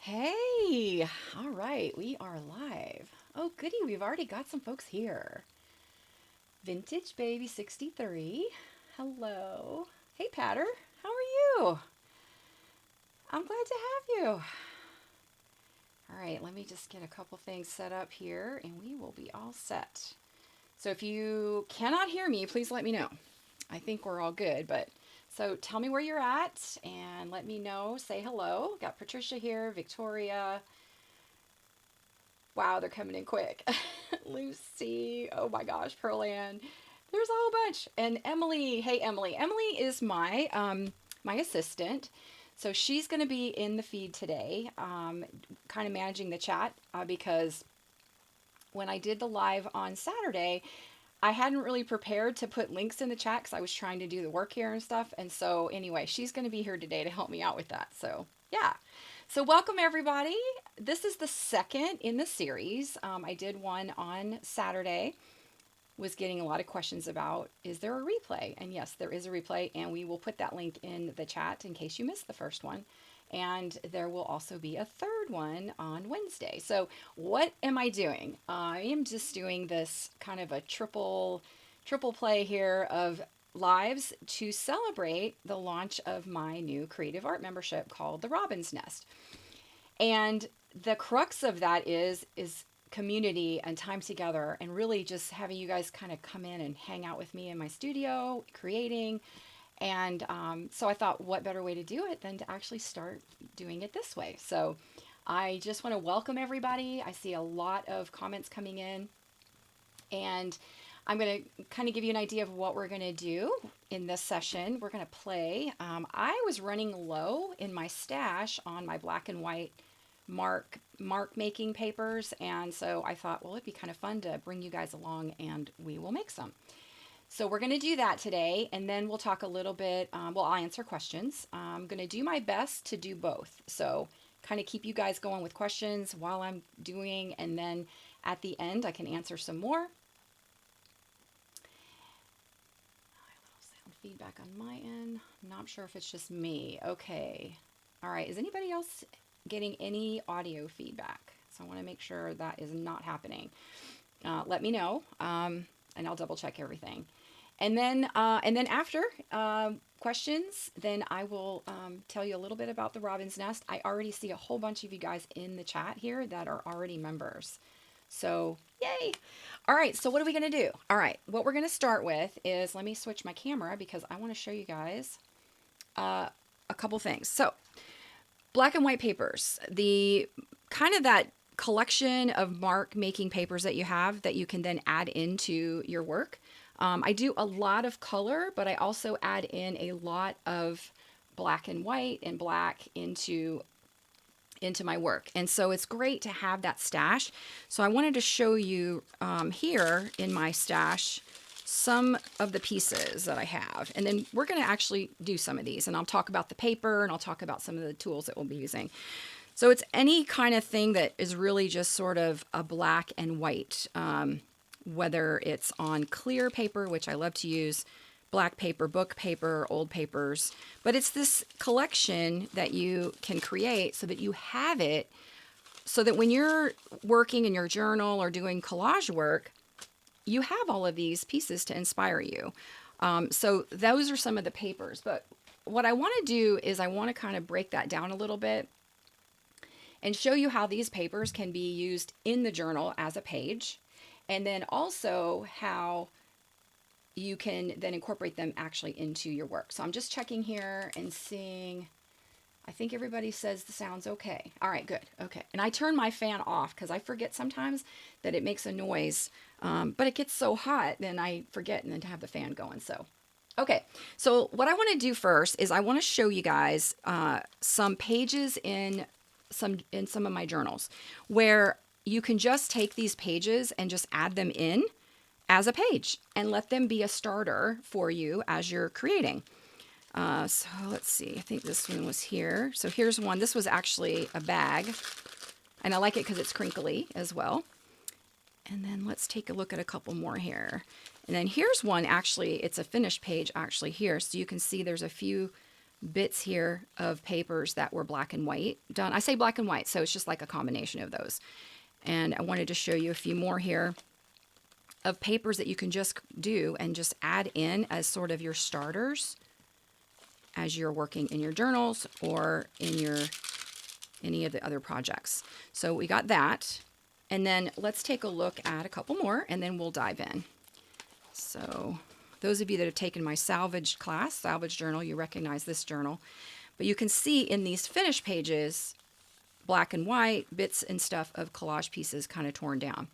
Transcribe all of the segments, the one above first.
Hey, all right, we are live. Oh, goody, we've already got some folks here. Vintage Baby 63. Hello. Hey, Patter, how are you? I'm glad to have you. All right, let me just get a couple things set up here and we will be all set. So if you cannot hear me, please let me know. I think we're all good, but so tell me where you're at and let me know. Say hello. Got Patricia here, Victoria. Wow, they're coming in quick. Lucy, oh my gosh, Pearl Ann. There's a whole bunch. And Emily, hey Emily. Emily is my assistant. So she's going to be in the feed today, kind of managing the chat because when I did the live on Saturday, I hadn't really prepared to put links in the chat because I was trying to do the work here and stuff. And so, anyway, she's going to be here today to help me out with that. So, yeah. So, welcome everybody. This is the second in the series. I did one on Saturday, was getting a lot of questions about is there a replay? And yes, there is a replay, and we will put that link in the chat in case you missed the first one. And there will also be a third one on Wednesday. So, what am I doing? I am just doing this kind of a triple play here of lives to celebrate the launch of my new creative art membership called the Robin's Nest. And the crux of that is community and time together and really just having you guys kind of come in and hang out with me in my studio creating. And so I thought, what better way to do it than to actually start doing it this way? So I just want to welcome everybody. I see a lot of comments coming in, and I'm going to kind of give you an idea of what we're going to do in this session. We're going to play. I was running low in my stash on my black and white mark making papers, and so I thought, well, it'd be kind of fun to bring you guys along and we will make some. So we're going to do that today, and then we'll talk a little bit. Well, I'll answer questions. I'm going to do my best to do both. So kind of keep you guys going with questions while I'm doing, and then at the end I can answer some more. A little sound feedback on my end. I'm not sure if it's just me. Okay. All right. Is anybody else getting any audio feedback? So I want to make sure that is not happening. Let me know, and I'll double check everything. And then after questions, then I will tell you a little bit about the Robin's Nest. I already see a whole bunch of you guys in the chat here that are already members. So, yay! All right, so what are we going to do? All right, what we're going to start with is, let me switch my camera because I want to show you guys a couple things. So, black and white papers, the kind of that collection of mark making papers that you have that you can then add into your work. I do a lot of color, but I also add in a lot of black and white and black into my work. And so it's great to have that stash. So I wanted to show you here in my stash some of the pieces that I have. And then we're going to actually do some of these, and I'll talk about the paper and I'll talk about some of the tools that we'll be using. So it's any kind of thing that is really just sort of a black and white, whether it's on clear paper, which I love to use, black paper, book paper, old papers. But it's this collection that you can create so that you have it, so that when you're working in your journal or doing collage work, you have all of these pieces to inspire you. So those are some of the papers. But what I want to do is I want to kind of break that down a little bit and show you how these papers can be used in the journal as a page, and then also how you can then incorporate them actually into your work. So I'm just checking here and seeing, I think everybody says the sound's okay. All right, good, okay. And I turn my fan off because I forget sometimes that it makes a noise, but it gets so hot, then I forget and then to have the fan going, so. Okay, so what I want to do first is I want to show you guys some pages in some of my journals where you can just take these pages and just add them in as a page and let them be a starter for you as you're creating. So let's see, I think this one was here. So here's one. This was actually a bag, and I like it because it's crinkly as well. And then let's take a look at a couple more here. And then here's one, actually, it's a finished page actually here. So you can see there's a few bits here of papers that were black and white done. I say black and white, so it's just like a combination of those. And I wanted to show you a few more here of papers that you can just do and just add in as sort of your starters as you're working in your journals or in your any of the other projects. So we got that. And then let's take a look at a couple more and then we'll dive in. So those of you that have taken my salvage class, salvage journal, you recognize this journal. But you can see in these finished pages, black and white, bits and stuff of collage pieces kind of torn down.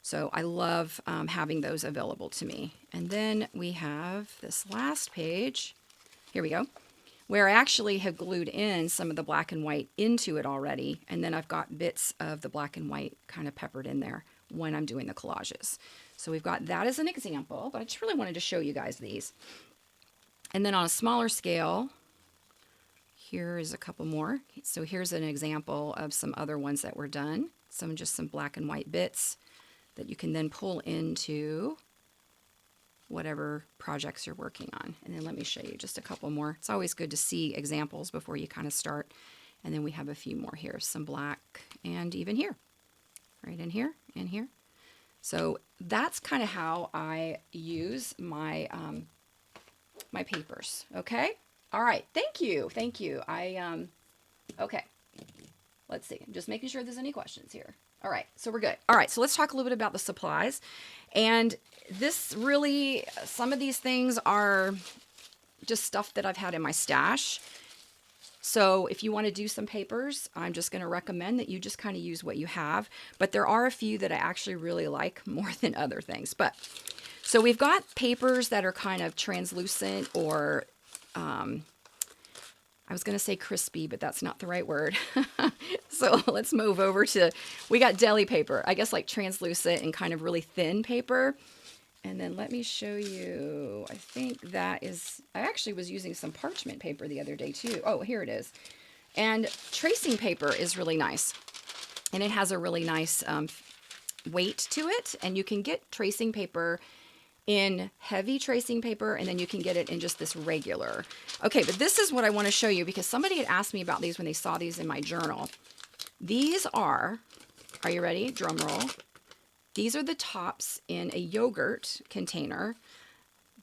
So I love having those available to me. And then we have this last page. Here we go. Where I actually have glued in some of the black and white into it already. And then I've got bits of the black and white kind of peppered in there when I'm doing the collages. So we've got that as an example, but I just really wanted to show you guys these. And then on a smaller scale, here is a couple more. So here's an example of some other ones that were done. Just some black and white bits that you can then pull into whatever projects you're working on. And then let me show you just a couple more. It's always good to see examples before you kind of start. And then we have a few more here, some black, and even here, right in here, and here. So that's kind of how I use my my papers. Okay. All right. Thank you. Thank you. Okay. Let's see. I'm just making sure there's any questions here. All right. So we're good. All right. So let's talk a little bit about the supplies. And this really, some of these things are just stuff that I've had in my stash. So if you want to do some papers, I'm just going to recommend that you just kind of use what you have. But there are a few that I actually really like more than other things. But so we've got papers that are kind of translucent or I was going to say crispy, but that's not the right word. So let's move over to, we got deli paper, I guess like translucent and kind of really thin paper. And then let me show you, I think that is, I actually was using some parchment paper the other day too. Oh, here it is. And tracing paper is really nice. And it has a really nice weight to it. And you can get tracing paper in heavy tracing paper, and then you can get it in just this regular. Okay, but this is what I want to show you because somebody had asked me about these when they saw these in my journal. These are you ready? Drum roll. These are the tops in a yogurt container.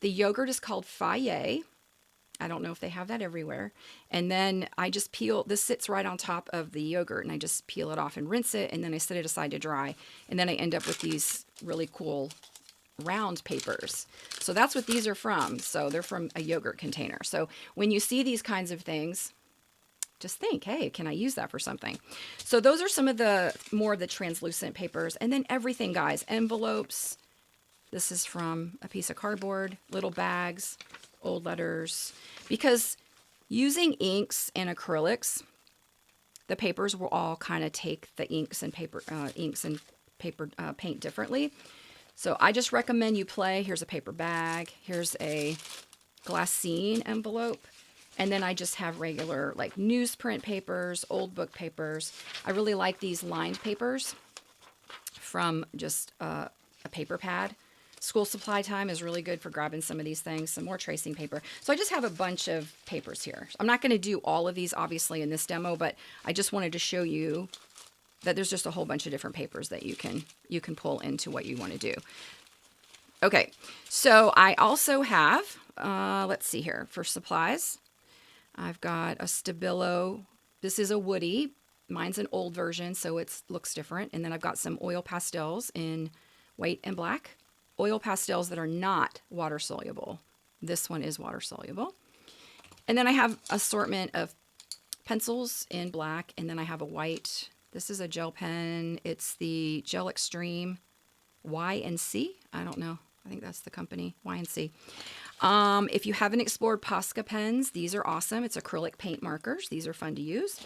The yogurt is called Faye. I don't know if they have that everywhere. And then I just peel, this sits right on top of the yogurt, and I just peel it off and rinse it, and then I set it aside to dry. And then I end up with these really cool round papers. So that's what these are from. So they're from a yogurt container. So when you see these kinds of things, just think, hey, can I use that for something? So those are some of the more of the translucent papers. And then everything, guys, envelopes. This is from a piece of cardboard, little bags, old letters. Because using inks and acrylics, the papers will all kind of take the inks and paper paint differently. So I just recommend you play. Here's a paper bag. Here's a glassine envelope. And then I just have regular like newsprint papers, old book papers. I really like these lined papers from just a paper pad. School supply time is really good for grabbing some of these things, some more tracing paper. So I just have a bunch of papers here. I'm not going to do all of these obviously in this demo, but I just wanted to show you that there's just a whole bunch of different papers that you can pull into what you want to do. Okay, so I also have, let's see here, for supplies, I've got a Stabilo. This is a woody. Mine's an old version, so it looks different. And then I've got some oil pastels in white and black. Oil pastels that are not water soluble. This one is water soluble. And then I have assortment of pencils in black, and then I have a white. This is a gel pen. It's the Gel Extreme Y&C. I don't know. I think that's the company, Y&C. If you haven't explored Posca pens, these are awesome. It's acrylic paint markers. These are fun to use.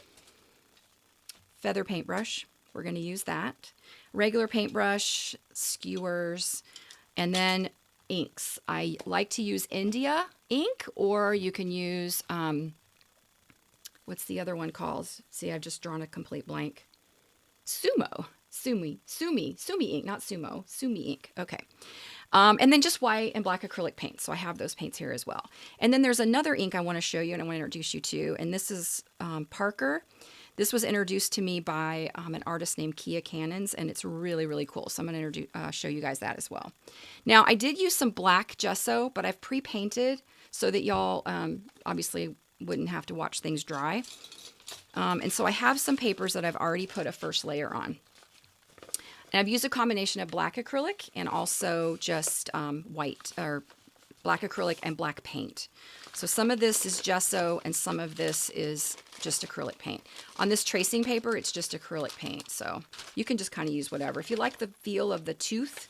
Feather paintbrush. We're going to use that. Regular paintbrush, skewers, and then inks. I like to use India ink, or you can use, what's the other one called? See, I've just drawn a complete blank. Sumi ink, not Sumo, Sumi ink. Okay. And then just white and black acrylic paint. So I have those paints here as well. And then there's another ink I want to show you and I want to introduce you to. And this is Parker. This was introduced to me by an artist named Kia Cannons, and it's really, really cool. So I'm going to show you guys that as well. Now, I did use some black gesso, but I've pre-painted so that y'all obviously wouldn't have to watch things dry. And so I have some papers that I've already put a first layer on. And I've used a combination of black acrylic and also just white, or black acrylic and black paint. So some of this is gesso and some of this is just acrylic paint. On this tracing paper, it's just acrylic paint. So you can just kind of use whatever. If you like the feel of the tooth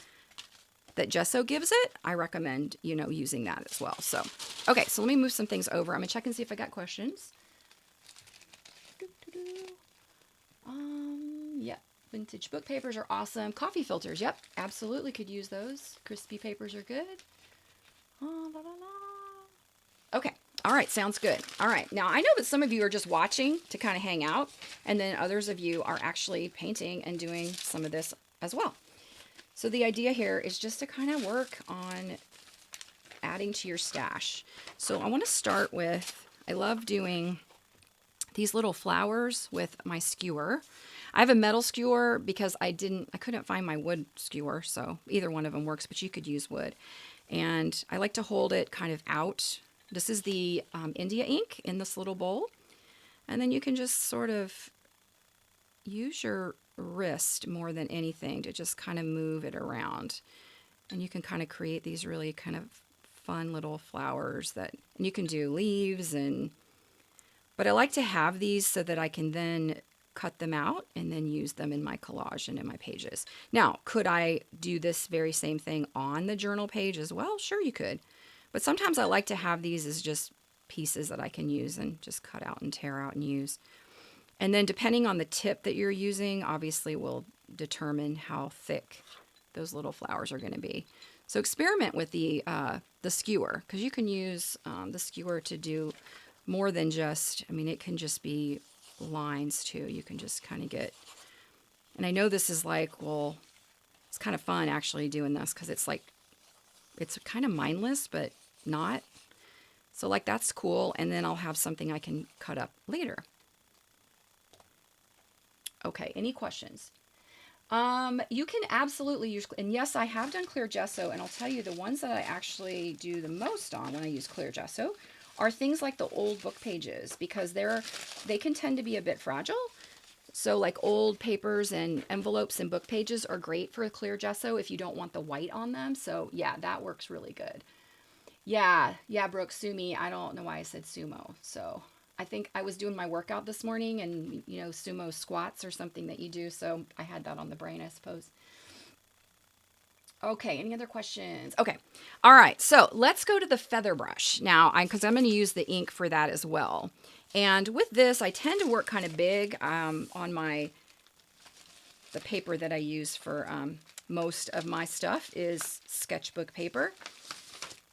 that gesso gives it, I recommend, you know, using that as well. So, okay, so let me move some things over. I'm gonna check and see if I got questions. Yeah, vintage book papers are awesome. Coffee filters, yep, absolutely could use those. Crispy papers are good. Okay, all right, sounds good. All right, now I know that some of you are just watching to kind of hang out, and then others of you are actually painting and doing some of this as well. So the idea here is just to kind of work on adding to your stash. So I want to start with, I love doing these little flowers with my skewer. I have a metal skewer because I couldn't find my wood skewer, so either one of them works, but you could use wood. And I like to hold it kind of out. This is the India ink in this little bowl. And then you can just sort of use your wrist more than anything to just kind of move it around. And you can kind of create these really kind of fun little flowers and you can do leaves but I like to have these so that I can then cut them out and then use them in my collage and in my pages. Now, could I do this very same thing on the journal page as well? Sure, you could. But sometimes I like to have these as just pieces that I can use and just cut out and tear out and use. And then depending on the tip that you're using, obviously will determine how thick those little flowers are going to be. So experiment with the skewer, because you can use the skewer to do more than just, I mean, it can just be lines too. You can just kind of get, and I know this is like, well, it's kind of fun actually doing this because it's like, it's kind of mindless, but not. So like that's cool. And then I'll have something I can cut up later. Okay, any questions? You can absolutely use, and yes, I have done clear gesso, and I'll tell you the ones that I actually do the most on when I use clear gesso are things like the old book pages, because they can tend to be a bit fragile. So like old papers and envelopes and book pages are great for clear gesso if you don't want the white on them. So yeah, that works really good. Yeah, Brooke, sue me. I don't know why I said sumo. So I think I was doing my workout this morning and, you know, sumo squats or something that you do. So I had that on the brain, I suppose. Okay, any other questions? Okay, all right, so let's go to the feather brush now, because I'm going to use the ink for that as well. And with this, I tend to work kind of big on the paper that I use for most of my stuff is sketchbook paper.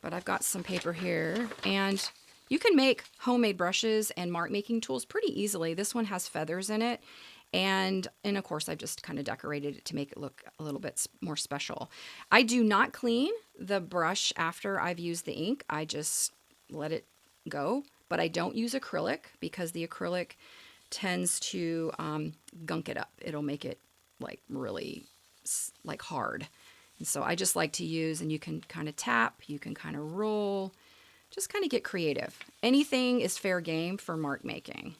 But I've got some paper here, and you can make homemade brushes and mark making tools pretty easily. This one has feathers in it. And of course, I've just kind of decorated it to make it look a little bit more special. I do not clean the brush after I've used the ink. I just let it go. But I don't use acrylic because the acrylic tends to gunk it up. It'll make it like really like hard. And so I just like to use, and you can kind of tap, you can kind of roll, just kind of get creative. Anything is fair game for mark making.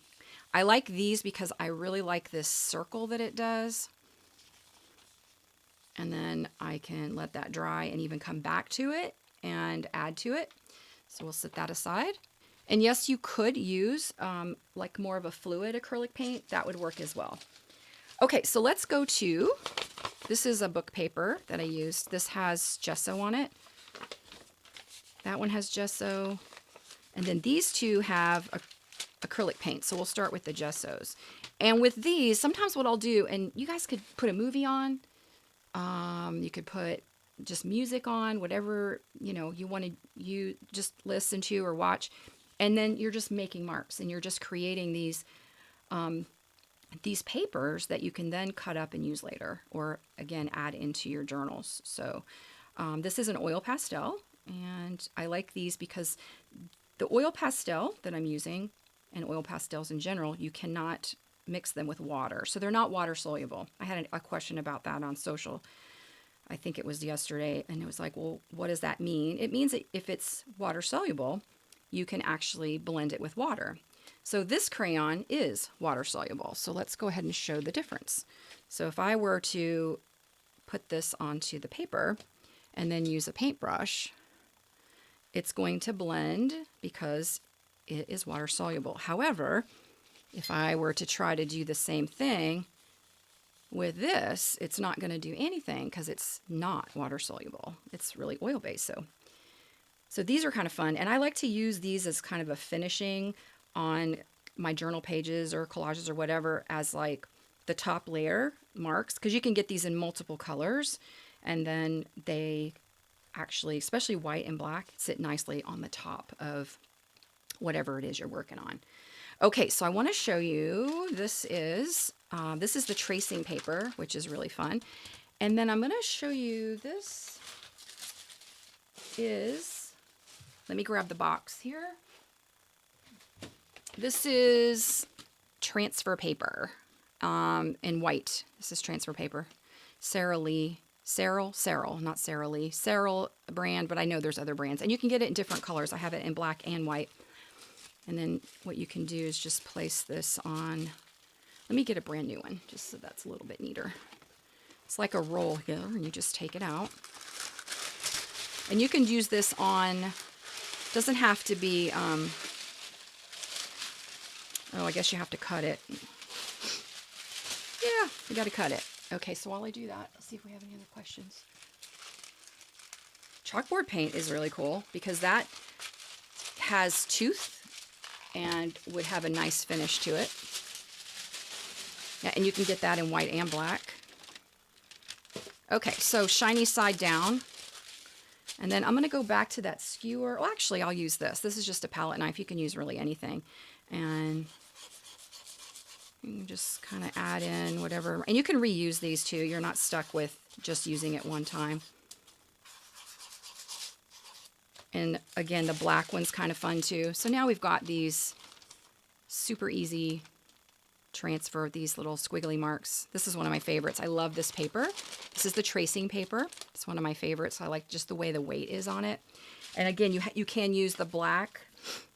I like these because I really like this circle that it does. And then I can let that dry and even come back to it and add to it. So we'll set that aside. And yes, you could use like more of a fluid acrylic paint. That would work as well. Okay, so let's go to, this is a book paper that I used. This has gesso on it. That one has gesso. And then these two have acrylic paint. So we'll start with the gessos. And with these, sometimes what I'll do, and you guys could put a movie on. You could put just music on, whatever, you know, you want to, you just listen to or watch. And then you're just making marks and you're just creating these papers that you can then cut up and use later, or again, add into your journals. So This is an oil pastel, and I like these because the oil pastel that I'm using, and oil pastels in general, you cannot mix them with water. So they're not water soluble. I had a question about that on social. I think it was yesterday, and it was like, well, what does that mean? It means that if it's water soluble, you can actually blend it with water. So this crayon is water soluble. So let's go ahead and show the difference. So if I were to put this onto the paper and then use a paintbrush, it's going to blend because it is water soluble. However, if I were to try to do the same thing with this, it's not going to do anything because it's not water soluble. It's really oil based. So these are kind of fun, and I like to use these as kind of a finishing on my journal pages or collages or whatever as like the top layer marks, because you can get these in multiple colors, and then they actually, especially white and black, sit nicely on the top of whatever it is you're working on. Okay, so I want to show you, this is the tracing paper, which is really fun. And then I'm going to show you, this is, let me grab the box here. This is transfer paper in white. This is transfer paper. Serral brand, but I know there's other brands. And you can get it in different colors. I have it in black and white. And then what you can do is just place this on, let me get a brand new one, just so that's a little bit neater. It's like a roll here, and you just take it out. And you can use this on, doesn't have to be, oh, I guess you have to cut it. Yeah, you got to cut it. Okay, so while I do that, let's see if we have any other questions. Chalkboard paint is really cool because that has tooth and would have a nice finish to it. Yeah, and you can get that in white and black. Okay, so shiny side down. And then I'm going to go back to that skewer. Well, actually, I'll use this. This is just a palette knife. You can use really anything. And you can just kind of add in whatever. And you can reuse these too. You're not stuck with just using it one time. And again, the black one's kind of fun too. So now we've got these super easy transfer, these little squiggly marks. This is one of my favorites. I love this paper. This is the tracing paper. It's one of my favorites. I like just the way the weight is on it. And again, you can use the black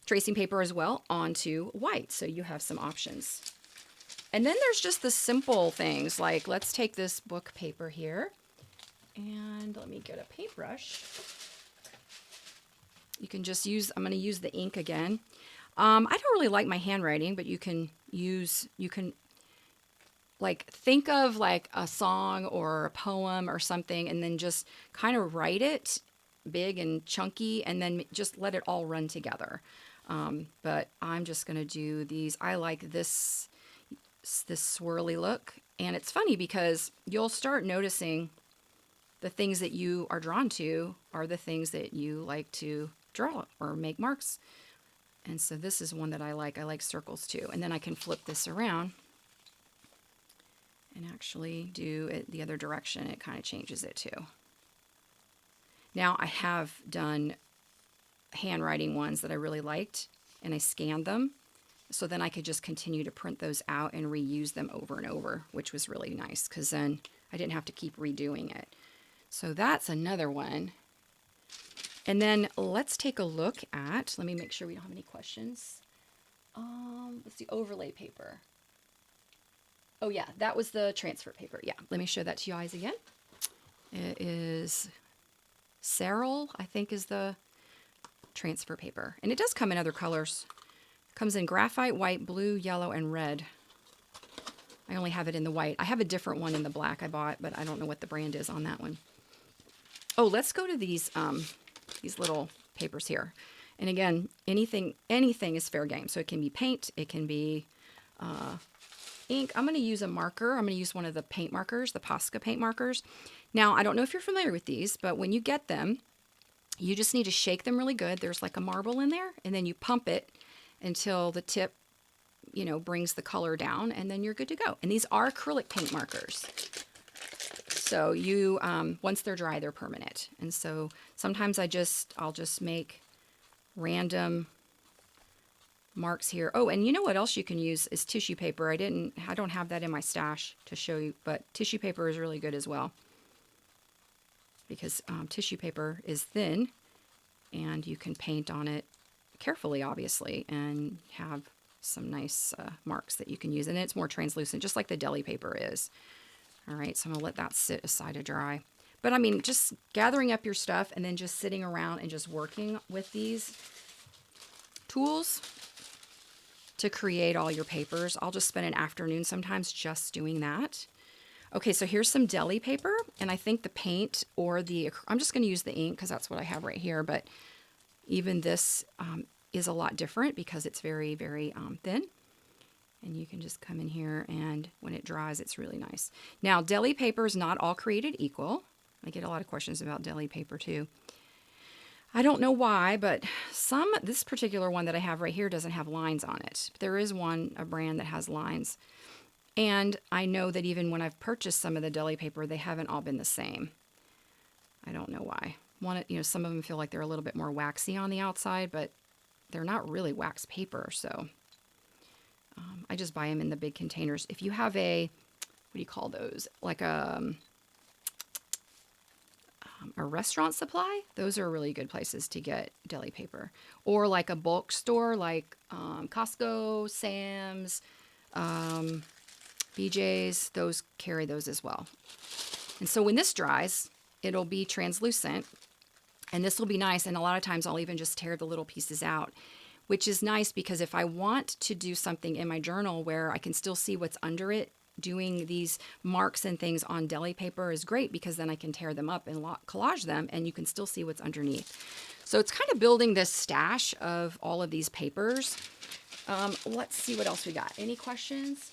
tracing paper as well onto white. So you have some options. And then there's just the simple things like, let's take this book paper here and let me get a paintbrush. You can just use, I'm going to use the ink again. I don't really like my handwriting, but you can like think of like a song or a poem or something and then just kind of write it big and chunky and then just let it all run together. But I'm just going to do these. I like this swirly look. And it's funny because you'll start noticing the things that you are drawn to are the things that you like to draw or make marks. And so this is one that I like. I like circles too. And then I can flip this around and actually do it the other direction. It kind of changes it too. Now I have done handwriting ones that I really liked and I scanned them. So then I could just continue to print those out and reuse them over and over, which was really nice because then I didn't have to keep redoing it. So that's another one. And then let's take a look at, let me make sure we don't have any questions. Let's see, overlay paper. Oh yeah, that was the transfer paper. Yeah, let me show that to you guys again. It is Serral, I think is the transfer paper. And it does come in other colors. It comes in graphite, white, blue, yellow, and red. I only have it in the white. I have a different one in the black I bought, but I don't know what the brand is on that one. Oh, let's go to these little papers here. And again, anything is fair game. So it can be paint, it can be ink. I'm going to use a marker. I'm going to use one of the paint markers, the Posca paint markers. Now, I don't know if you're familiar with these, but when you get them, you just need to shake them really good. There's like a marble in there, and then you pump it until the tip, you know, brings the color down, and then you're good to go. And these are acrylic paint markers. So you, once they're dry, they're permanent. And so sometimes I'll just make random marks here. Oh, and you know what else you can use is tissue paper. I don't have that in my stash to show you, but tissue paper is really good as well, because tissue paper is thin and you can paint on it carefully, obviously, and have some nice marks that you can use. And it's more translucent, just like the deli paper is. All right, so I'm gonna let that sit aside to dry. But I mean, just gathering up your stuff and then just sitting around and just working with these tools to create all your papers. I'll just spend an afternoon sometimes just doing that. Okay, so here's some deli paper, and I think the paint or I'm just going to use the ink because that's what I have right here, but even this is a lot different because it's very, very thin. And you can just come in here, and when it dries, it's really nice. Now, deli paper is not all created equal. I get a lot of questions about deli paper too. I don't know why, but this particular one that I have right here doesn't have lines on it. There is a brand that has lines. And I know that even when I've purchased some of the deli paper, they haven't all been the same. I don't know why. Some of them feel like they're a little bit more waxy on the outside, but they're not really wax paper. So I just buy them in the big containers. If you have what do you call those? Like a restaurant supply, those are really good places to get deli paper. Or like a bulk store like Costco, Sam's, BJ's, those carry those as well. And so when this dries, it'll be translucent, and this will be nice. And a lot of times I'll even just tear the little pieces out, which is nice because if I want to do something in my journal where I can still see what's under it, doing these marks and things on deli paper is great because then I can tear them up and collage them and you can still see what's underneath. So it's kind of building this stash of all of these papers. Let's see what else we got. Any questions?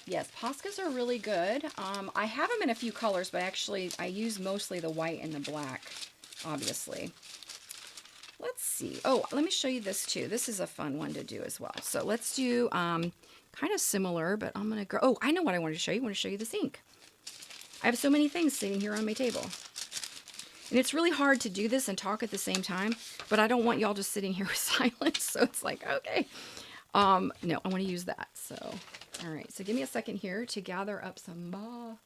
Yes, Poscas are really good. I have them in a few colors, but actually I use mostly the white and the black, obviously. Let's see. Oh, let me show you this too. This is a fun one to do as well. So let's do kind of similar, but I'm going to go. Oh, I know what I wanted to show you. I want to show you this ink. I have so many things sitting here on my table. And it's really hard to do this and talk at the same time, but I don't want y'all just sitting here with silence. So it's like, okay. No, I want to use that. So, all right. So give me a second here to gather up some.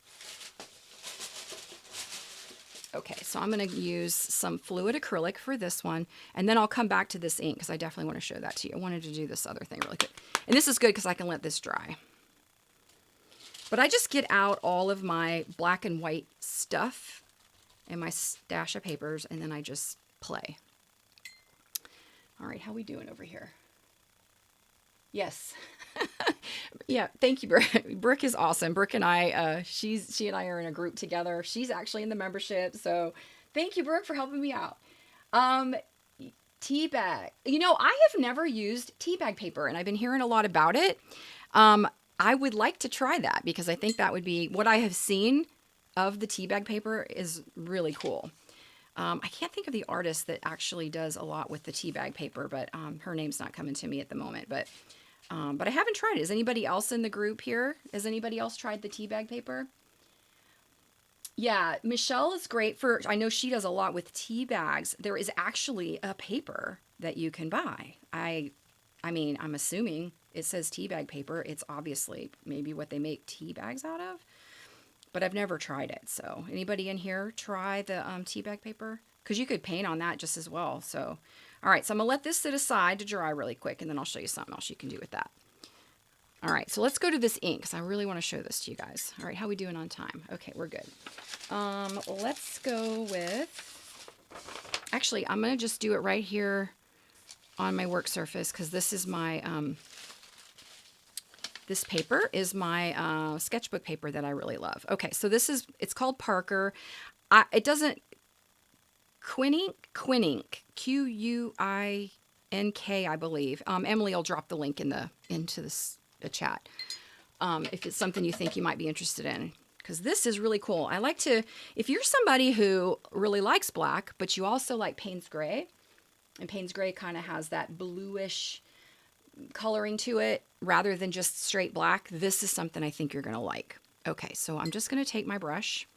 Okay, so I'm going to use some fluid acrylic for this one, and then I'll come back to this ink because I definitely want to show that to you. I wanted to do this other thing really quick. And this is good because I can let this dry. But I just get out all of my black and white stuff and my stash of papers, and then I just play. All right, how we doing over here? Yes. Yeah, thank you, Brooke. Brooke is awesome. Brooke and I, she and I are in a group together. She's actually in the membership, so thank you, Brooke, for helping me out. Tea bag. I have never used tea bag paper, and I've been hearing a lot about it. I would like to try that because I think that would be what I have seen of the tea bag paper is really cool. I can't think of the artist that actually does a lot with the tea bag paper, but her name's not coming to me at the moment. But I haven't tried it. Is anybody else in the group here? Has anybody else tried the tea bag paper? Yeah, Michelle is great for, I know she does a lot with tea bags. There is actually a paper that you can buy. I mean, I'm assuming it says tea bag paper. It's obviously maybe what they make tea bags out of, but I've never tried it. So anybody in here try the tea bag paper? Because you could paint on that just as well. So, all right, so I'm going to let this sit aside to dry really quick, and then I'll show you something else you can do with that. All right, so let's go to this ink, because I really want to show this to you guys. All right, how are we doing on time? Okay, we're good. Let's go with, actually, I'm going to just do it right here on my work surface, because this is my, this paper is my sketchbook paper that I really love. Okay, so it's called Parker. It doesn't, Quinink, Quinink, I believe. Emily will drop the link into the chat if it's something you think you might be interested in, because this is really cool. I like to, if you're somebody who really likes black, but you also like Payne's Gray, and Payne's Gray kind of has that bluish coloring to it rather than just straight black, this is something I think you're going to like. Okay, so I'm just going to take my brush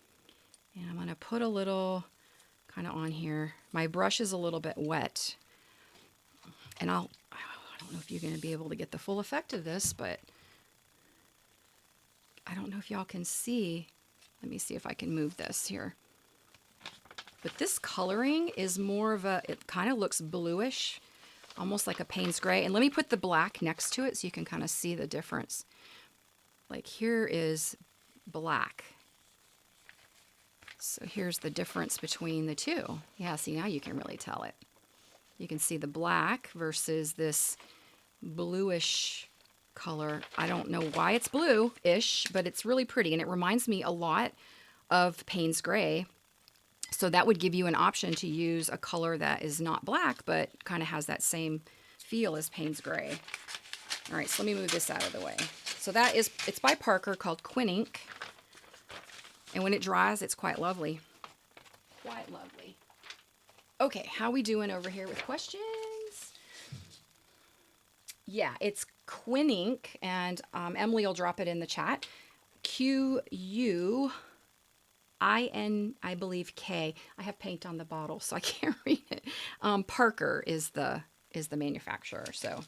And I'm going to put a little kind of on here. My brush is a little bit wet. And I don't know if you're going to be able to get the full effect of this, but I don't know if y'all can see. Let me see if I can move this here. But this coloring is more of a, it kind of looks bluish, almost like a Payne's gray. And let me put the black next to it so you can kind of see the difference. Like here is black. So here's the difference between the two. Yeah, see, now you can really tell it. You can see the black versus this bluish color. I don't know why it's blue-ish, but it's really pretty. And it reminds me a lot of Payne's gray. So that would give you an option to use a color that is not black, but kind of has that same feel as Payne's gray. All right, so let me move this out of the way. So that is, it's by Parker, called Quin Ink. And when it dries, it's quite lovely. Quite lovely. Okay, how we doing over here with questions? Yeah, it's Quin Ink, and Emily will drop it in the chat. Q-U-I-N, I believe, K. I have paint on the bottle, so I can't read it. Parker is the manufacturer. So,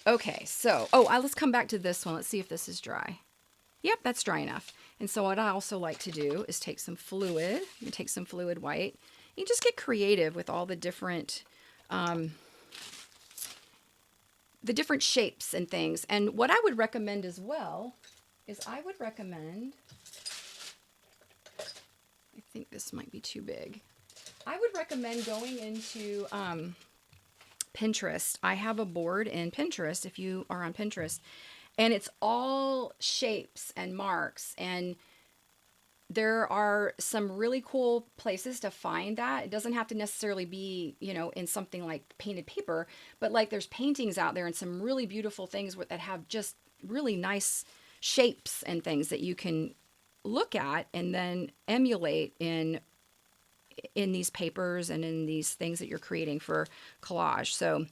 okay, so, let's come back to this one. Let's see if this is dry. Yep, that's dry enough. And so what I also like to do is take some fluid. You take some fluid white. You just get creative with all the different shapes and things. And what I would recommend as well is I would recommend, I think this might be too big. I would recommend going into Pinterest. I have a board in Pinterest, if you are on Pinterest, and it's all shapes and marks, and there are some really cool places to find that. It doesn't have to necessarily be, you know, in something like painted paper, but like there's paintings out there and some really beautiful things that have just really nice shapes and things that you can look at and then emulate in these papers and in these things that you're creating for collage. So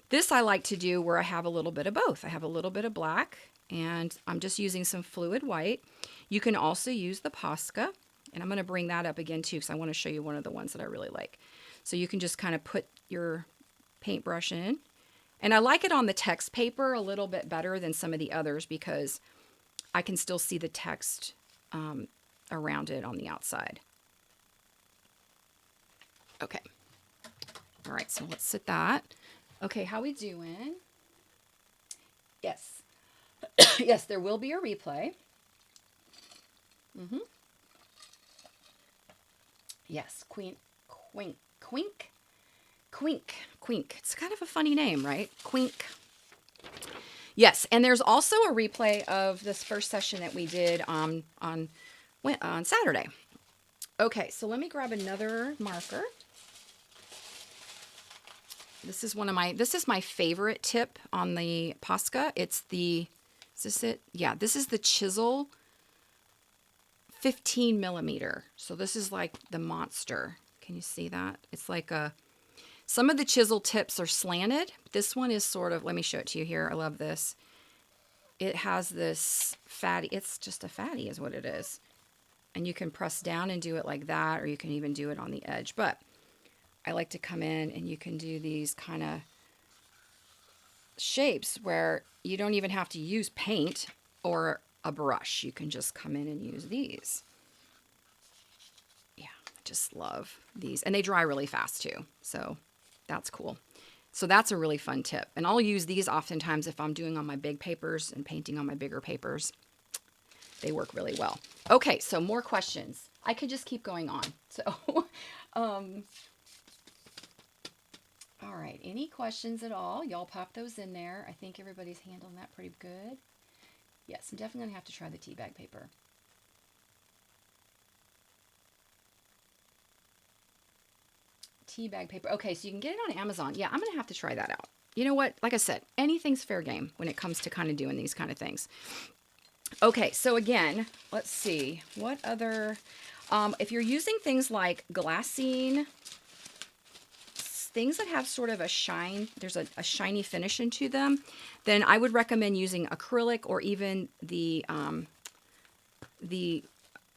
this I like to do where I have a little bit of both. I have a little bit of black, and I'm just using some fluid white. You can also use the Posca, and I'm going to bring that up again too because I want to show you one of the ones that I really like. So you can just kind of put your paintbrush in. And I like it on the text paper a little bit better than some of the others because I can still see the text around it on the outside. Okay. All right, so let's set that. Okay, how we doing? Yes. Yes, there will be a replay. Yes, Quink. It's kind of a funny name, right? Quink. Yes, and there's also a replay of this first session that we did on Saturday. Okay, so let me grab another marker. This is my favorite tip on the Posca. It's the, is this it? Yeah, this is the chisel 15 millimeter. So this is like the monster. Can you see that? It's like some of the chisel tips are slanted. This one is sort of, let me show it to you here. I love this. It has this fatty, it's just a fatty is what it is. And you can press down and do it like that, or you can even do it on the edge. But I like to come in and you can do these kind of shapes where you don't even have to use paint or a brush. You can just come in and use these. Yeah, I just love these. And they dry really fast too. So that's cool. So that's a really fun tip. And I'll use these oftentimes if I'm doing on my big papers and painting on my bigger papers. They work really well. Okay, so more questions. I could just keep going on. So, all right, any questions at all? Y'all pop those in there. I think everybody's handling that pretty good. Yes, I'm definitely going to have to try the tea bag paper. Tea bag paper. Okay, so you can get it on Amazon. Yeah, I'm going to have to try that out. You know what? Like I said, anything's fair game when it comes to kind of doing these kind of things. Okay, so again, let's see. What other... if you're using things like glassine, things that have sort of a shine, there's a shiny finish into them, then I would recommend using acrylic or even the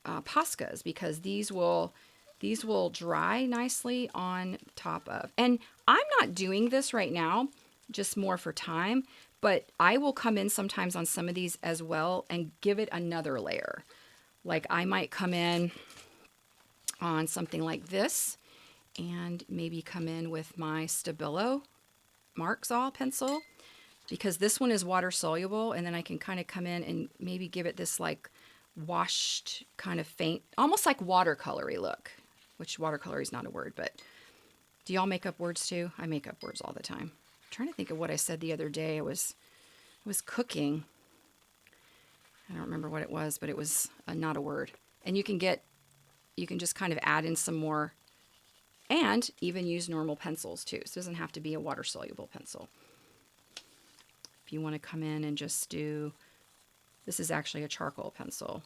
Poscas, because these will dry nicely on top of. And I'm not doing this right now, just more for time, but I will come in sometimes on some of these as well and give it another layer. Like I might come in on something like this and maybe come in with my Stabilo Markzal pencil, because this one is water soluble, and then I can kind of come in and maybe give it this like washed kind of faint, almost like watercolory look, which watercolory is not a word, but do y'all make up words too? I make up words all the time. I'm trying to think of what I said the other day. I was cooking. I don't remember what it was, but it was not a word. And you can just kind of add in some more and even use normal pencils too. So it doesn't have to be a water soluble pencil. If you want to come in and just do, this is actually a charcoal pencil.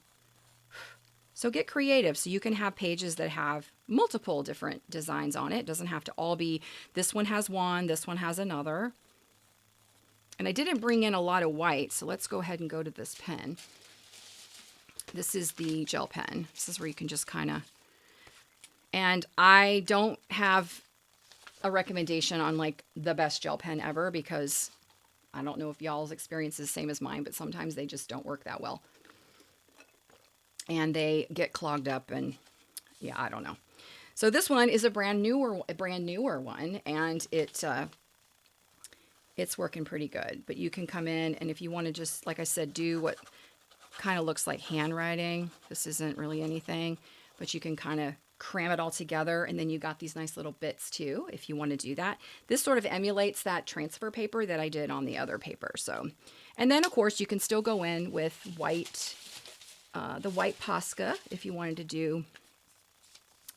So get creative. So you can have pages that have multiple different designs on it. It doesn't have to all be, this one has one, this one has another. And I didn't bring in a lot of white, so let's go ahead and go to this pen. This is the gel pen. This is where you can just kind of, and I don't have a recommendation on like the best gel pen ever, because I don't know if y'all's experience is the same as mine, but sometimes they just don't work that well. And they get clogged up, and yeah, I don't know. So this one is a brand newer one, and it's working pretty good. But you can come in, and if you want to just, like I said, do what kind of looks like handwriting. This isn't really anything, but you can kind of cram it all together, and then you got these nice little bits too if you want to do that. This sort of emulates that transfer paper that I did on the other paper. So, and then of course you can still go in with white, the white Posca if you wanted to do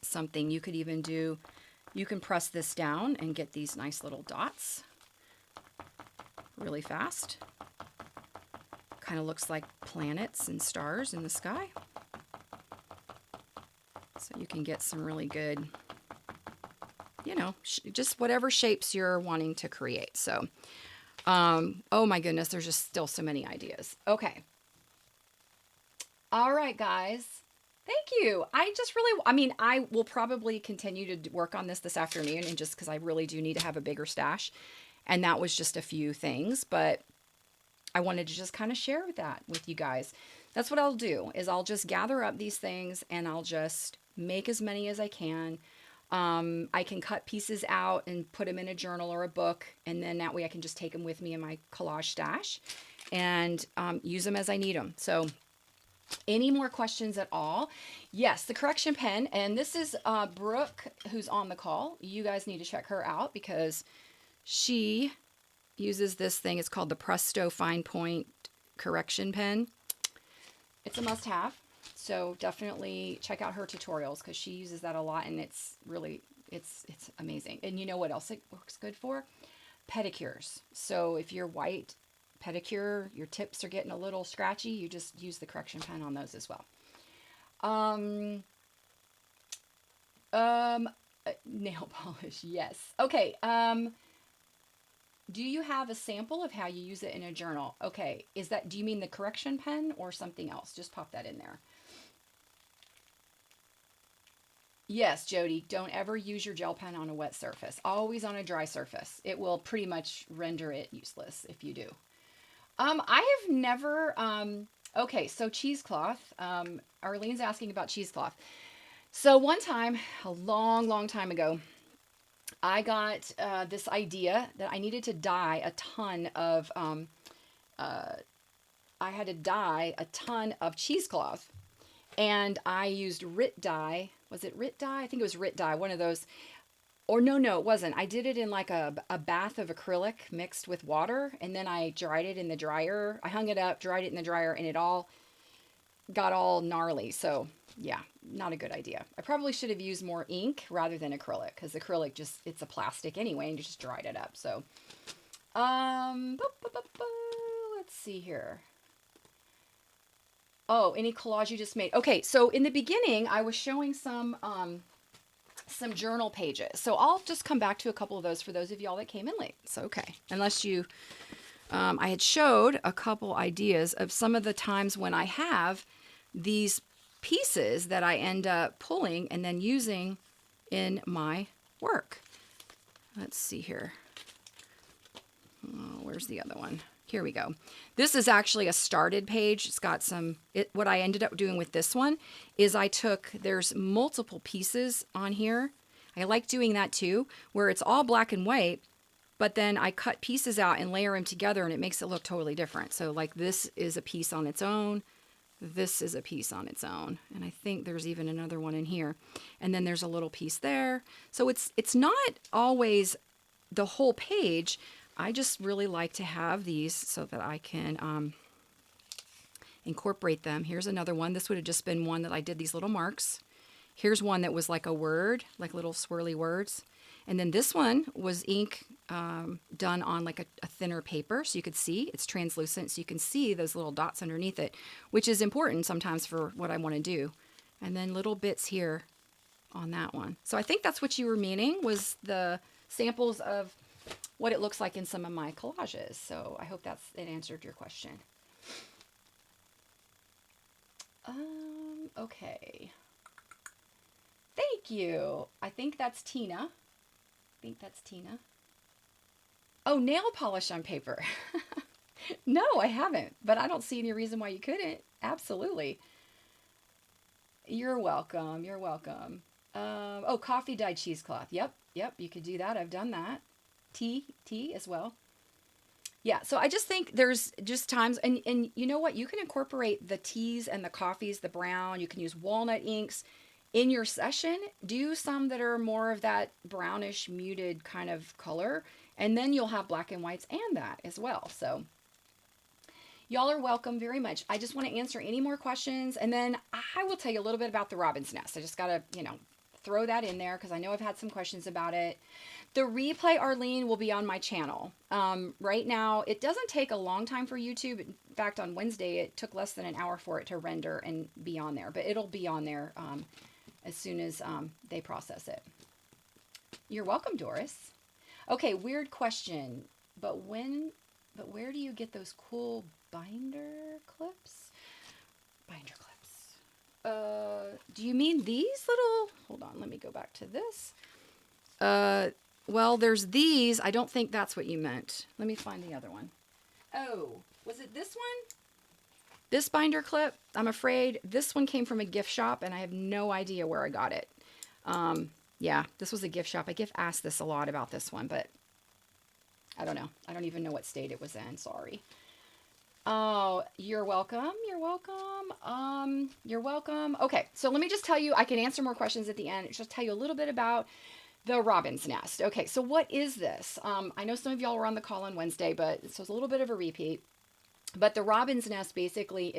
something. You could even do, you can press this down and get these nice little dots really fast. Kind of looks like planets and stars in the sky. So you can get some really good, you know, just whatever shapes you're wanting to create. So, oh my goodness, there's just still so many ideas. Okay. All right, guys. Thank you. I will probably continue to work on this afternoon, and just because I really do need to have a bigger stash. And that was just a few things, but I wanted to just kind of share that with you guys. That's what I'll do, is I'll just gather up these things and I'll just make as many as I can. I can cut pieces out and put them in a journal or a book, and then that way I can just take them with me in my collage stash and use them as I need them. So any more questions at all? Yes, the correction pen, and this is Brooke, who's on the call. You guys need to check her out because she uses this thing. It's called the Presto Fine Point Correction Pen. It's a must-have. So definitely check out her tutorials because she uses that a lot, and it's really, it's amazing. And you know what else it works good for? Pedicures. So if you're white pedicure, your tips are getting a little scratchy, you just use the correction pen on those as well. Nail polish, yes. Okay, do you have a sample of how you use it in a journal? Okay, do you mean the correction pen or something else? Just pop that in there. Yes, Jody, don't ever use your gel pen on a wet surface. Always on a dry surface. It will pretty much render it useless if you do. I have never, okay, so cheesecloth. Arlene's asking about cheesecloth. So one time, a long time ago, I got this idea that I needed to dye a ton of, I had to dye a ton of cheesecloth. And I used Rit dye. Was it Rit dye? I think it was Rit dye, one of those. Or no, it wasn't. I did it in like a bath of acrylic mixed with water. And then I dried it in the dryer. I hung it up, dried it in the dryer, and it all got all gnarly. So yeah, not a good idea. I probably should have used more ink rather than acrylic, because acrylic just, it's a plastic anyway, and you just dried it up. So, let's see here. Oh, any collage you just made. Okay, so in the beginning, I was showing some journal pages. So I'll just come back to a couple of those for those of y'all that came in late. It's okay. Unless you, I had showed a couple ideas of some of the times when I have these pieces that I end up pulling and then using in my work. Let's see here. Oh, where's the other one? Here we go. This is actually a started page. It's got some, what I ended up doing with this one is there's multiple pieces on here. I like doing that too, where it's all black and white, but then I cut pieces out and layer them together and it makes it look totally different. So like this is a piece on its own. This is a piece on its own. And I think there's even another one in here. And then there's a little piece there. So it's not always the whole page. I just really like to have these so that I can incorporate them. Here's another one. This would have just been one that I did these little marks. Here's one that was like a word, like little swirly words. And then this one was ink done on like a thinner paper, so you could see it's translucent, so you can see those little dots underneath it, which is important sometimes for what I want to do. And then little bits here on that one. So I think that's what you were meaning, was the samples of what it looks like in some of my collages. So I hope it answered your question. Okay. Thank you. I think that's Tina. Oh, nail polish on paper. No, I haven't, but I don't see any reason why you couldn't. Absolutely. You're welcome. You're welcome. Oh, coffee dyed cheesecloth. Yep. You could do that. I've done that. Tea as well. Yeah, so I just think there's just times, and you know what? You can incorporate the teas and the coffees, the brown. You can use walnut inks in your session. Do some that are more of that brownish muted kind of color, and then you'll have black and whites and that as well. So y'all are welcome very much. I just want to answer any more questions, and then I will tell you a little bit about the robin's nest. I just got to, throw that in there because I know I've had some questions about it. The replay, Arlene, will be on my channel. Right now, it doesn't take a long time for YouTube. In fact, on Wednesday, it took less than an hour for it to render and be on there. But it'll be on there as soon as they process it. You're welcome, Doris. Okay, weird question. But where do you get those cool binder clips? Binder clips. Do you mean these little? Hold on, let me go back to this. Well, there's these. I don't think that's what you meant. Let me find the other one. Oh, was it this one? This binder clip, I'm afraid this one came from a gift shop and I have no idea where I got it. Yeah, this was a gift shop. I get asked this a lot about this one, but I don't know. I don't even know what state it was in. Sorry. Oh, you're welcome. You're welcome. You're welcome. Okay, so let me just tell you, I can answer more questions at the end. Just tell you a little bit about the robin's nest. Okay, so what is this? I know some of y'all were on the call on Wednesday, but so it's a little bit of a repeat. But the robin's nest basically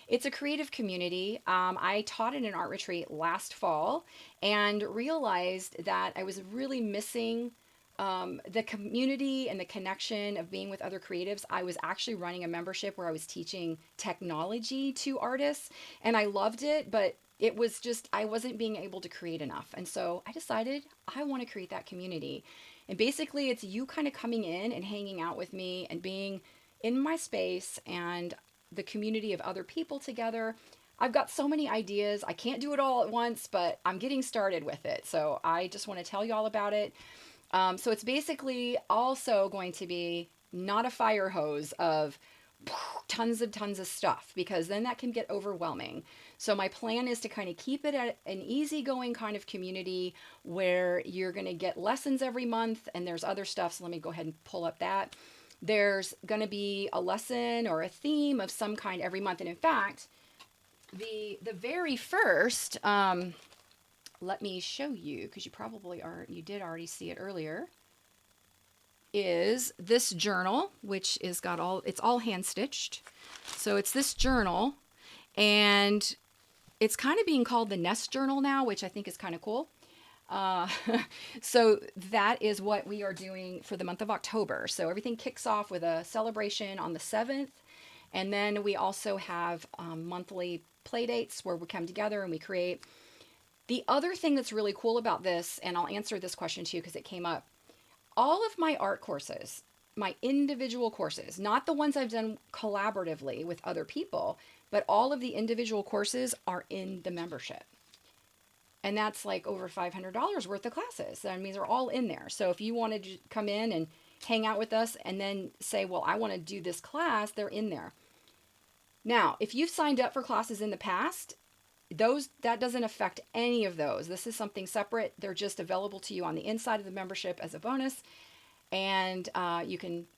it's a creative community. I taught in an art retreat last fall and realized that I was really missing the community and the connection of being with other creatives. I was actually running a membership where I was teaching technology to artists, and I loved it, but it was just, I wasn't being able to create enough. And so I decided I want to create that community. And basically it's you kind of coming in and hanging out with me and being in my space and the community of other people together. I've got so many ideas. I can't do it all at once, but I'm getting started with it. So I just want to tell you all about it. So it's basically also going to be not a fire hose of tons of stuff, because then that can get overwhelming. So my plan is to kind of keep it at an easygoing kind of community where you're going to get lessons every month, and there's other stuff. So let me go ahead and pull up that. There's going to be a lesson or a theme of some kind every month. And in fact, the very first, let me show you, because you did already see it earlier, is this journal, which is it's all hand stitched. So it's this journal, and it's kind of being called the Nest Journal now, which I think is kind of cool. So that is what we are doing for the month of October. So everything kicks off with a celebration on the 7th. And then we also have monthly play dates where we come together and we create. The other thing that's really cool about this, and I'll answer this question too because it came up, all of my art courses, my individual courses, not the ones I've done collaboratively with other people, but all of the individual courses are in the membership. And that's like over $500 worth of classes. That means they're all in there. So if you wanted to come in and hang out with us and then say, well, I want to do this class, they're in there. Now, if you've signed up for classes in the past, that doesn't affect any of those. This is something separate. They're just available to you on the inside of the membership as a bonus. And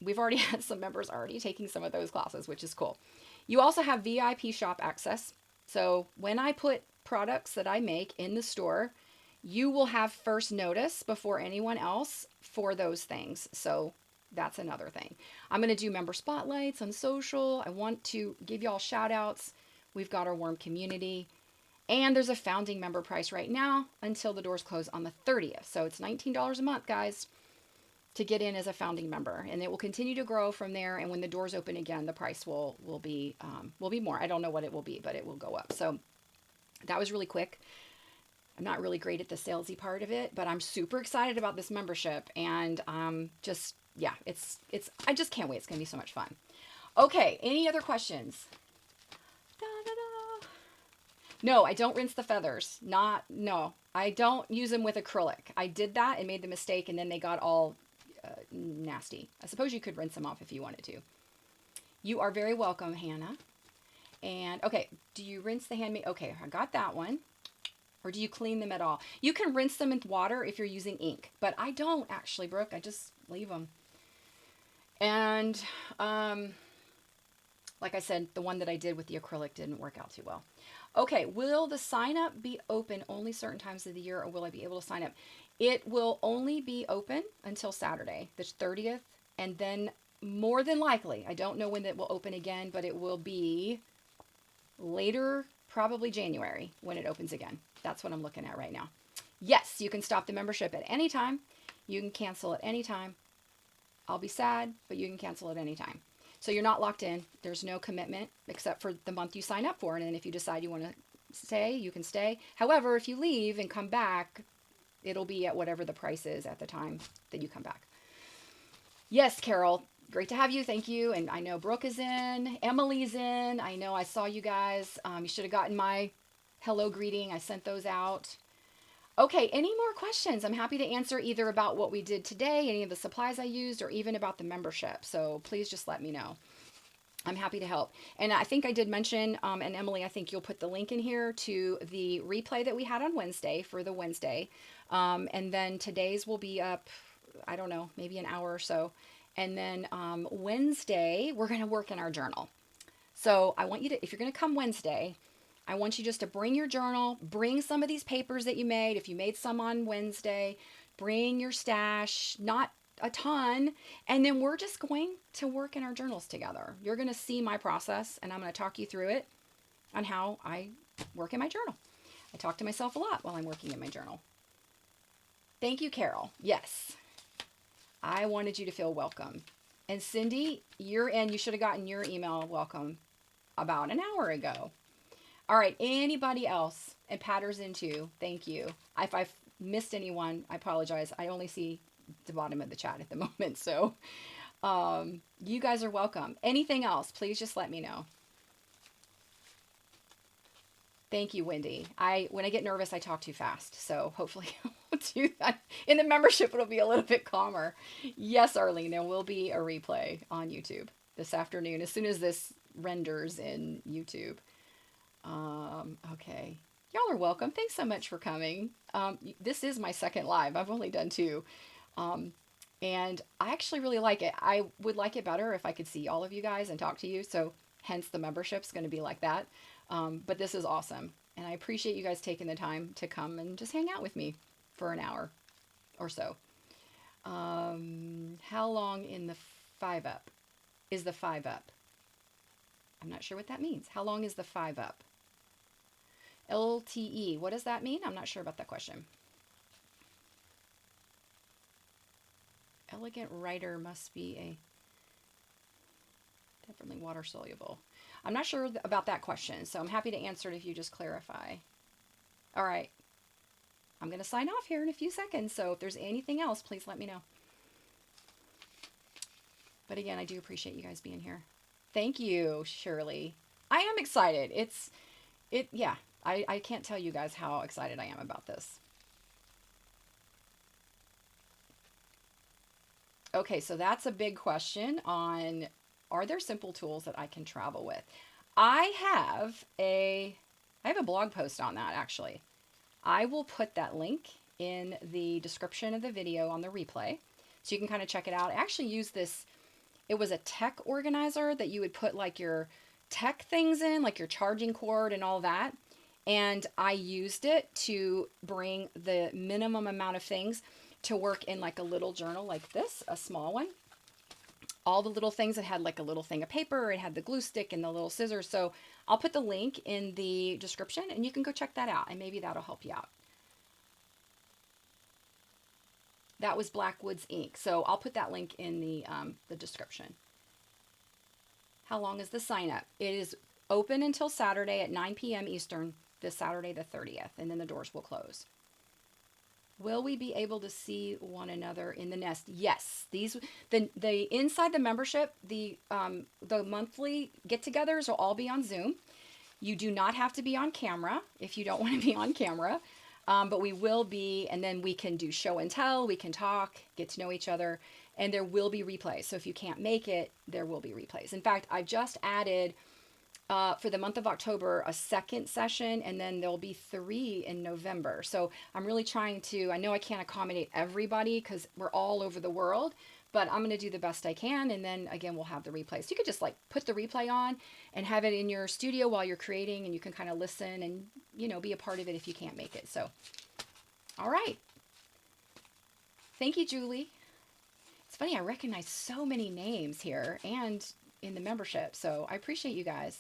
we've already had some members already taking some of those classes, which is cool. You also have VIP shop access. So when I put products that I make in the store, you will have first notice before anyone else for those things. So that's another thing. I'm going to do member spotlights on social. I want to give y'all shout outs. We've got our warm community. And there's a founding member price right now until the doors close on the 30th. So it's $19 a month, guys, to get in as a founding member. And it will continue to grow from there. And when the doors open again, the price will be more. I don't know what it will be, but it will go up. So that was really quick. I'm not really great at the salesy part of it, but I'm super excited about this membership. And I just can't wait. It's going to be so much fun. Okay, any other questions? No, I don't rinse the feathers. No, I don't use them with acrylic. I did that and made the mistake, and then they got all nasty. I suppose you could rinse them off if you wanted to. You are very welcome, Hannah. And okay, do you rinse the handmade? Okay, I got that one. Or do you clean them at all? You can rinse them in water if you're using ink, but I don't actually, Brooke. I just leave them. And like I said, the one that I did with the acrylic didn't work out too well. Okay, will the sign up be open only certain times of the year, or will I be able to sign up? It will only be open until Saturday, the 30th, and then more than likely, I don't know when it will open again, but it will be later, probably January, when it opens again. That's what I'm looking at right now. Yes, you can stop the membership at any time. You can cancel at any time. I'll be sad, but you can cancel at any time. So you're not locked in. There's no commitment except for the month you sign up for. And then if you decide you want to stay, you can stay. However, if you leave and come back, it'll be at whatever the price is at the time that you come back. Yes, Carol, great to have you. Thank you. And I know Brooke is in. Emily's in. I know I saw you guys. You should have gotten my hello greeting. I sent those out. Okay, any more questions? I'm happy to answer either about what we did today, any of the supplies I used, or even about the membership. So please just let me know. I'm happy to help. And I think I did mention, and Emily, I think you'll put the link in here to the replay that we had on Wednesday for the Wednesday. And then today's will be up, I don't know, maybe an hour or so. And then Wednesday, we're going to work in our journal. So I want you to, if you're going to come Wednesday, I want you just to bring your journal, bring some of these papers that you made. If you made some on Wednesday, bring your stash, not a ton. And then we're just going to work in our journals together. You're going to see my process, and I'm going to talk you through it on how I work in my journal. I talk to myself a lot while I'm working in my journal. Thank you, Carol. Yes, I wanted you to feel welcome. And Cindy, you're in. You should have gotten your email welcome about an hour ago. All right, anybody else? And Patter's in too. Thank you. If I've missed anyone, I apologize. I only see the bottom of the chat at the moment. So you guys are welcome. Anything else, please just let me know. Thank you, Wendy. When I get nervous, I talk too fast. So hopefully I won't do that. In the membership, it'll be a little bit calmer. Yes, Arlene, there will be a replay on YouTube this afternoon as soon as this renders in YouTube. Okay. Y'all are welcome. Thanks so much for coming. This is my second live. I've only done two. And I actually really like it. I would like it better if I could see all of you guys and talk to you. So hence the membership's going to be like that. But this is awesome. And I appreciate you guys taking the time to come and just hang out with me for an hour or so. How long in the 5-up is the 5-up? I'm not sure what that means. How long is the 5-up? LTE, what does that mean? I'm not sure about that question. Elegant writer must be definitely water soluble. I'm not sure about that question, so I'm happy to answer it if you just clarify. All right. I'm going to sign off here in a few seconds, so if there's anything else, please let me know. But again, I do appreciate you guys being here. Thank you, Shirley. I am excited. Yeah, I can't tell you guys how excited I am about this. Okay, so that's a big question on, are there simple tools that I can travel with? I have a I have a blog post on that actually. I will put that link in the description of the video on the replay so you can kind of check it out. I actually used this, it was a tech organizer that you would put like your tech things in, like your charging cord and all that. And I used it to bring the minimum amount of things to work in like a little journal like this, a small one. All the little things, that had like a little thing of paper, it had the glue stick and the little scissors. So I'll put the link in the description and you can go check that out and maybe that'll help you out. That was Blackwoods ink. So I'll put that link in the description. How long is the sign up? It is open until Saturday at 9 p.m. Eastern, this Saturday the 30th, and then the doors will close. Will we be able to see one another in the nest? Yes. The inside the membership, the monthly get-togethers will all be on Zoom. You do not have to be on camera if you don't want to be on camera. But we will be, and then we can do show and tell, we can talk, get to know each other, and there will be replays. So if you can't make it, there will be replays. In fact, I just added, for the month of October, a second session, and then there'll be 3 in November. So I'm really trying to, I know I can't accommodate everybody because we're all over the world, but I'm going to do the best I can. And then again, we'll have the replay. So you could just like put the replay on and have it in your studio while you're creating, and you can kind of listen and, you know, be a part of it if you can't make it. So, all right. Thank you, Julie. It's funny, I recognize so many names here and in the membership. So I appreciate you guys.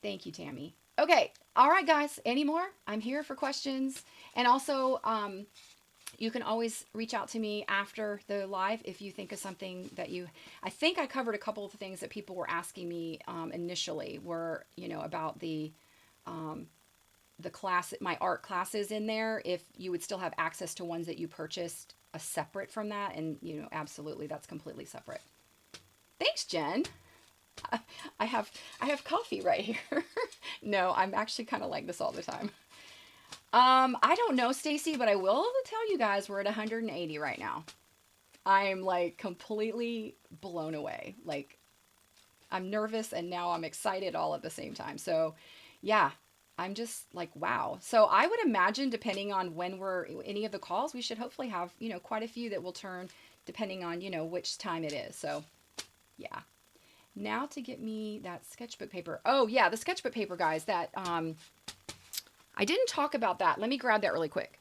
Thank you, Tammy. Okay. All right, guys. Any more? I'm here for questions. And also, you can always reach out to me after the live if you think of something that I think I covered a couple of things that people were asking me initially were, you know, about the class, my art classes in there, if you would still have access to ones that you purchased separate from that. And, you know, absolutely, that's completely separate. Thanks, Jen. I have coffee right here. No, I'm actually kind of like this all the time. I don't know, Stacy, but I will tell you guys we're at 180 right now. I'm like completely blown away. Like I'm nervous and now I'm excited all at the same time. So yeah, I'm just like, wow. So I would imagine depending on when any of the calls, we should hopefully have, you know, quite a few that will turn depending on, you know, which time it is. So yeah. Now to get me that sketchbook paper. Oh yeah, the sketchbook paper, guys, that, I didn't talk about that. Let me grab that really quick.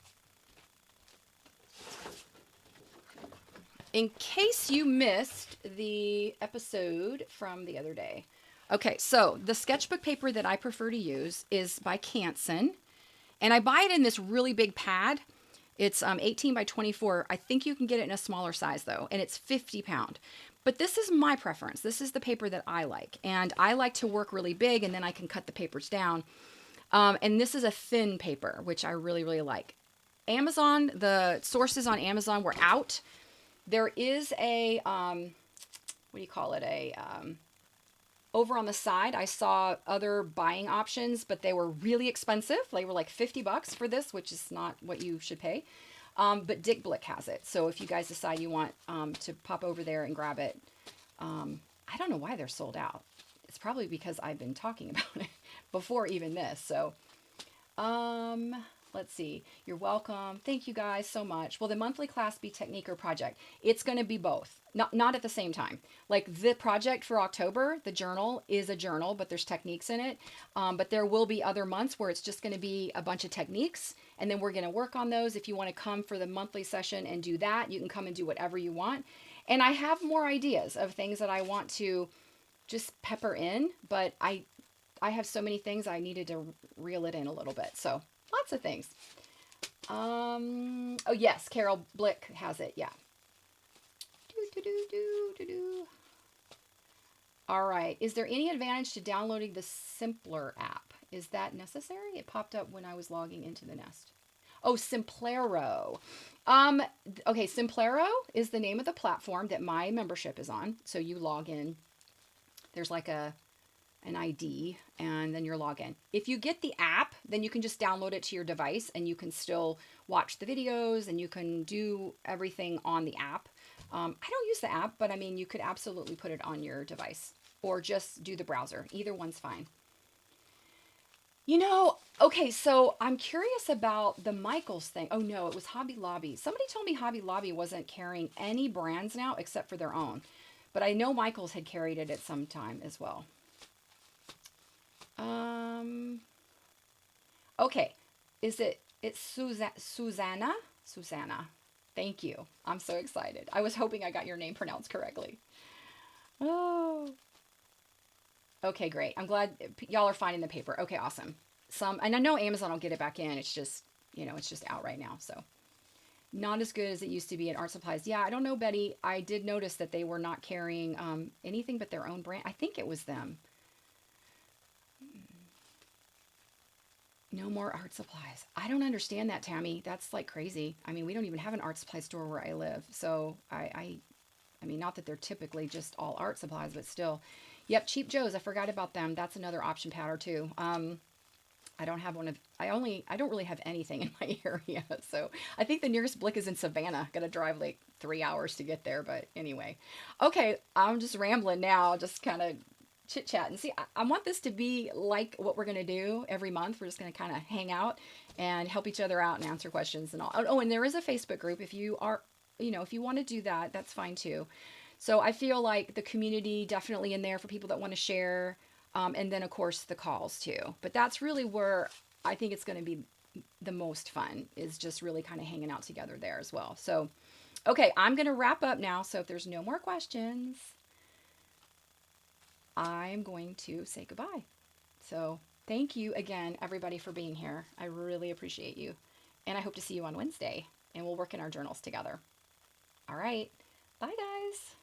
In case you missed the episode from the other day. Okay, so the sketchbook paper that I prefer to use is by Canson. And I buy it in this really big pad. It's 18 by 24. I think you can get it in a smaller size though. And it's 50 pound. But this is my preference. This is the paper that I like. And I like to work really big and then I can cut the papers down. And this is a thin paper, which I really, really like. Amazon, the sources on Amazon were out. There is a, what do you call it? Over on the side, I saw other buying options, but they were really expensive. They were like $50 for this, which is not what you should pay. But Dick Blick has it. So if you guys decide you want to pop over there and grab it, I don't know why they're sold out. It's probably because I've been talking about it before even this. So, let's see. You're welcome. Thank you guys so much. Will the monthly class be technique or project? It's going to be both. Not at the same time. Like the project for October, the journal is a journal, but there's techniques in it. But there will be other months where it's just going to be a bunch of techniques. And then we're going to work on those. If you want to come for the monthly session and do that, you can come and do whatever you want. And I have more ideas of things that I want to just pepper in, but I have so many things I needed to reel it in a little bit. So lots of things. Oh yes, Carol Blick has it. Yeah. All right. Is there any advantage to downloading the Simpler app? Is that necessary? It popped up when I was logging into the Nest. Oh, Simplero. Okay, Simplero is the name of the platform that my membership is on. So you log in. There's like a an ID, and then your login. If you get the app, then you can just download it to your device and you can still watch the videos and you can do everything on the app. I don't use the app, but I mean, you could absolutely put it on your device or just do the browser. Either one's fine. You know, okay, so I'm curious about the Michaels thing. Oh no, it was Hobby Lobby. Somebody told me Hobby Lobby wasn't carrying any brands now except for their own. But I know Michaels had carried it at some time as well. Um, okay. It's Susanna? Susanna. Thank you. I'm so excited. I was hoping I got your name pronounced correctly. Oh. Okay, great. I'm glad y'all are finding the paper. Okay, awesome. And I know Amazon will get it back in. It's just, it's just out right now. So not as good as it used to be at Art Supplies. Yeah, I don't know, Betty. I did notice that they were not carrying anything but their own brand. I think it was them. No more art supplies. I don't understand that, Tammy. That's like crazy. I mean, we don't even have an art supply store where I live. So I mean, not that they're typically just all art supplies, but still. Yep, Cheap Joe's. I forgot about them. That's another option powder too. I don't have one of. I don't really have anything in my area. So I think the nearest Blick is in Savannah. Got to drive like 3 hours to get there. But anyway, okay. I'm just rambling now. Just kind of chit chat and see. I want this to be like what we're gonna do every month. We're just gonna kind of hang out and help each other out and answer questions and all. Oh, and there is a Facebook group if you are, if you want to do that, that's fine too. So I feel like the community definitely in there for people that want to share, and then of course the calls too. But that's really where I think it's going to be the most fun, is just really kind of hanging out together there as well. So, okay, I'm going to wrap up now. So if there's no more questions, I'm going to say goodbye. So thank you again, everybody, for being here. I really appreciate you. And I hope to see you on Wednesday, and we'll work in our journals together. All right. Bye, guys.